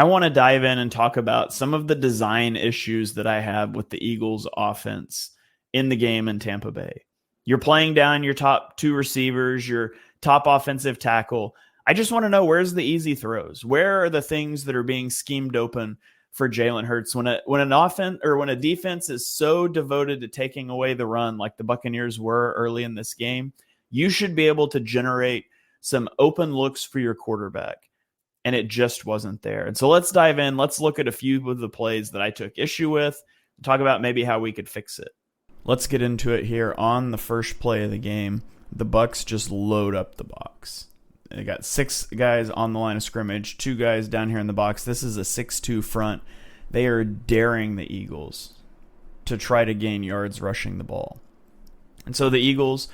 I want to dive in and talk about some of the design issues that I have with the Eagles offense in the game in Tampa Bay. You're playing down your top two receivers, your top offensive tackle. I just want to know, where's the easy throws? Where are the things that are being schemed open for Jalen Hurts when an offense or when a defense is so devoted to taking away the run like the Buccaneers were early in this game? You should be able to generate some open looks for your quarterback, and it just wasn't there. And so let's dive in. Let's look at a few of the plays that I took issue with, talk about maybe how we could fix it. Let's get into it here. On the first play of the game, the Bucs just load up the box. They got 6 guys on the line of scrimmage, 2 guys down here in the box. This is a 6-2 front. They are daring the Eagles to try to gain yards rushing the ball. And so the Eagles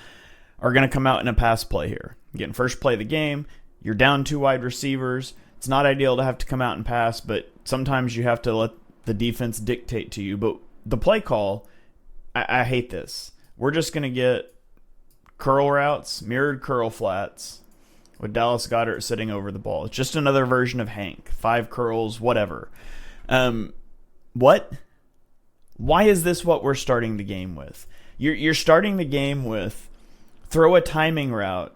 are going to come out in a pass play here. Again, first play of the game, you're down 2 wide receivers. It's not ideal to have to come out and pass, but sometimes you have to let the defense dictate to you. But the play call, I hate this. We're just going to get curl routes, mirrored curl flats, with Dallas Goedert sitting over the ball. It's just another version of Hank. 5 curls, whatever. What? Why is this what we're starting the game with? You're starting the game with throw a timing route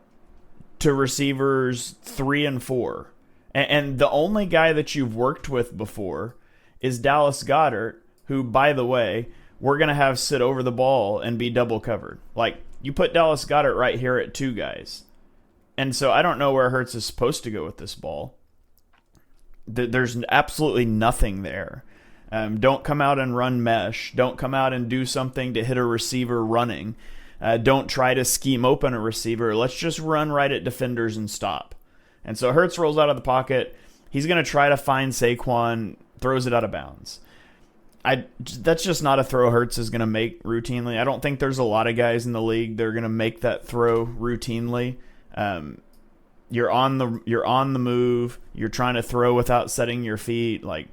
to receivers 3 and 4. And the only guy that you've worked with before is Dallas Goedert, who, by the way, we're going to have sit over the ball and be double covered. Like, you put Dallas Goedert right here at 2 guys. And so I don't know where Hurts is supposed to go with this ball. There's absolutely nothing there. Don't come out and run mesh. Don't come out and do something to hit a receiver running. Don't try to scheme open a receiver. Let's just run right at defenders and stop. And so Hurts rolls out of the pocket. He's going to try to find Saquon, throws it out of bounds. That's just not a throw Hurts is going to make routinely. I don't think there's a lot of guys in the league that are going to make that throw routinely. You're on the move. You're trying to throw without setting your feet. Like,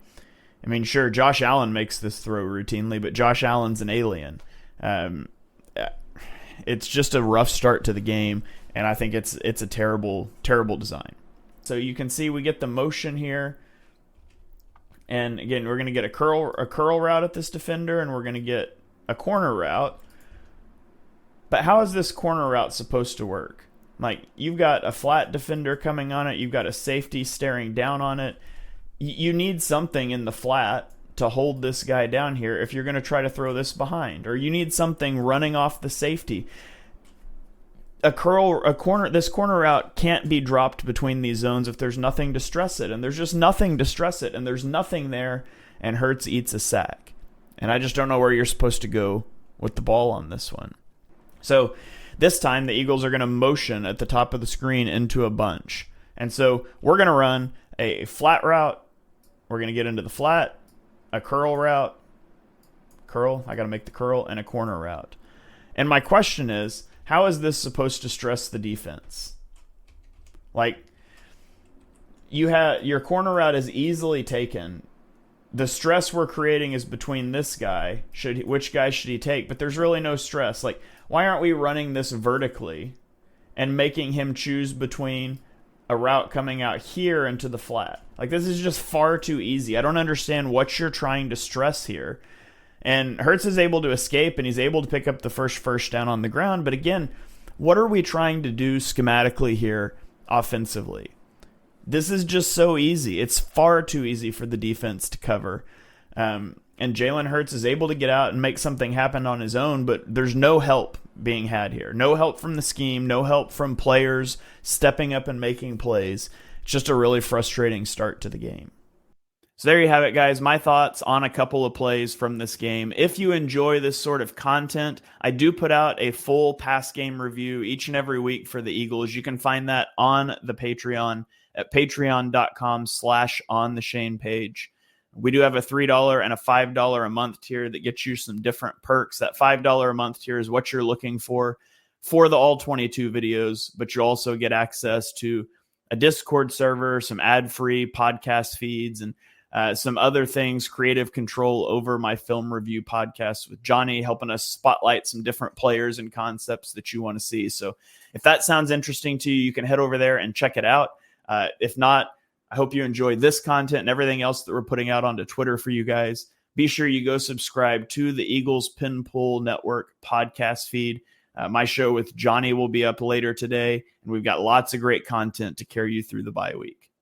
I mean, sure, Josh Allen makes this throw routinely, but Josh Allen's an alien. It's just a rough start to the game, and I think it's a terrible, terrible design. So you can see we get the motion here, and again, we're going to get a curl route at this defender, and we're going to get a corner route. But how is this corner route supposed to work? Like, you've got a flat defender coming on it. You've got a safety staring down on it. You need something in the flat to hold this guy down here if you're going to try to throw this behind. Or you need something running off the safety. This corner route can't be dropped between these zones if there's nothing to stress it. And there's just nothing to stress it. And there's nothing there. And Hurts eats a sack. And I just don't know where you're supposed to go with the ball on this one. So this time, the Eagles are going to motion at the top of the screen into a bunch. And so we're going to run a flat route. We're going to get into the flat, a curl route. I got to make the curl, and a corner route. And my question is, how is this supposed to stress the defense? Like, your corner route is easily taken. The stress we're creating is between this guy. Which guy should he take? But there's really no stress. Like, why aren't we running this vertically and making him choose between a route coming out here into the flat? Like, this is just far too easy. I don't understand what you're trying to stress here. And Hurts is able to escape, and he's able to pick up the first down on the ground. But again, what are we trying to do schematically here offensively? This is just so easy. It's far too easy for the defense to cover. And Jalen Hurts is able to get out and make something happen on his own, but there's no help being had here. No help from the scheme, no help from players stepping up and making plays. It's just a really frustrating start to the game. So there you have it, guys. My thoughts on a couple of plays from this game. If you enjoy this sort of content, I do put out a full pass game review each and every week for the Eagles. You can find that on the Patreon at patreon.com/ontheshane page. We do have a $3 and a $5 a month tier that gets you some different perks. That $5 a month tier is what you're looking for the All-22 videos, but you also get access to a Discord server, some ad-free podcast feeds, and some other things, creative control over my film review podcast with Johnny, helping us spotlight some different players and concepts that you want to see. So if that sounds interesting to you, you can head over there and check it out. If not, I hope you enjoy this content and everything else that we're putting out onto Twitter for you guys. Be sure you go subscribe to the Eagles Pin Pull Network podcast feed. My show with Johnny will be up later today, and we've got lots of great content to carry you through the bye week.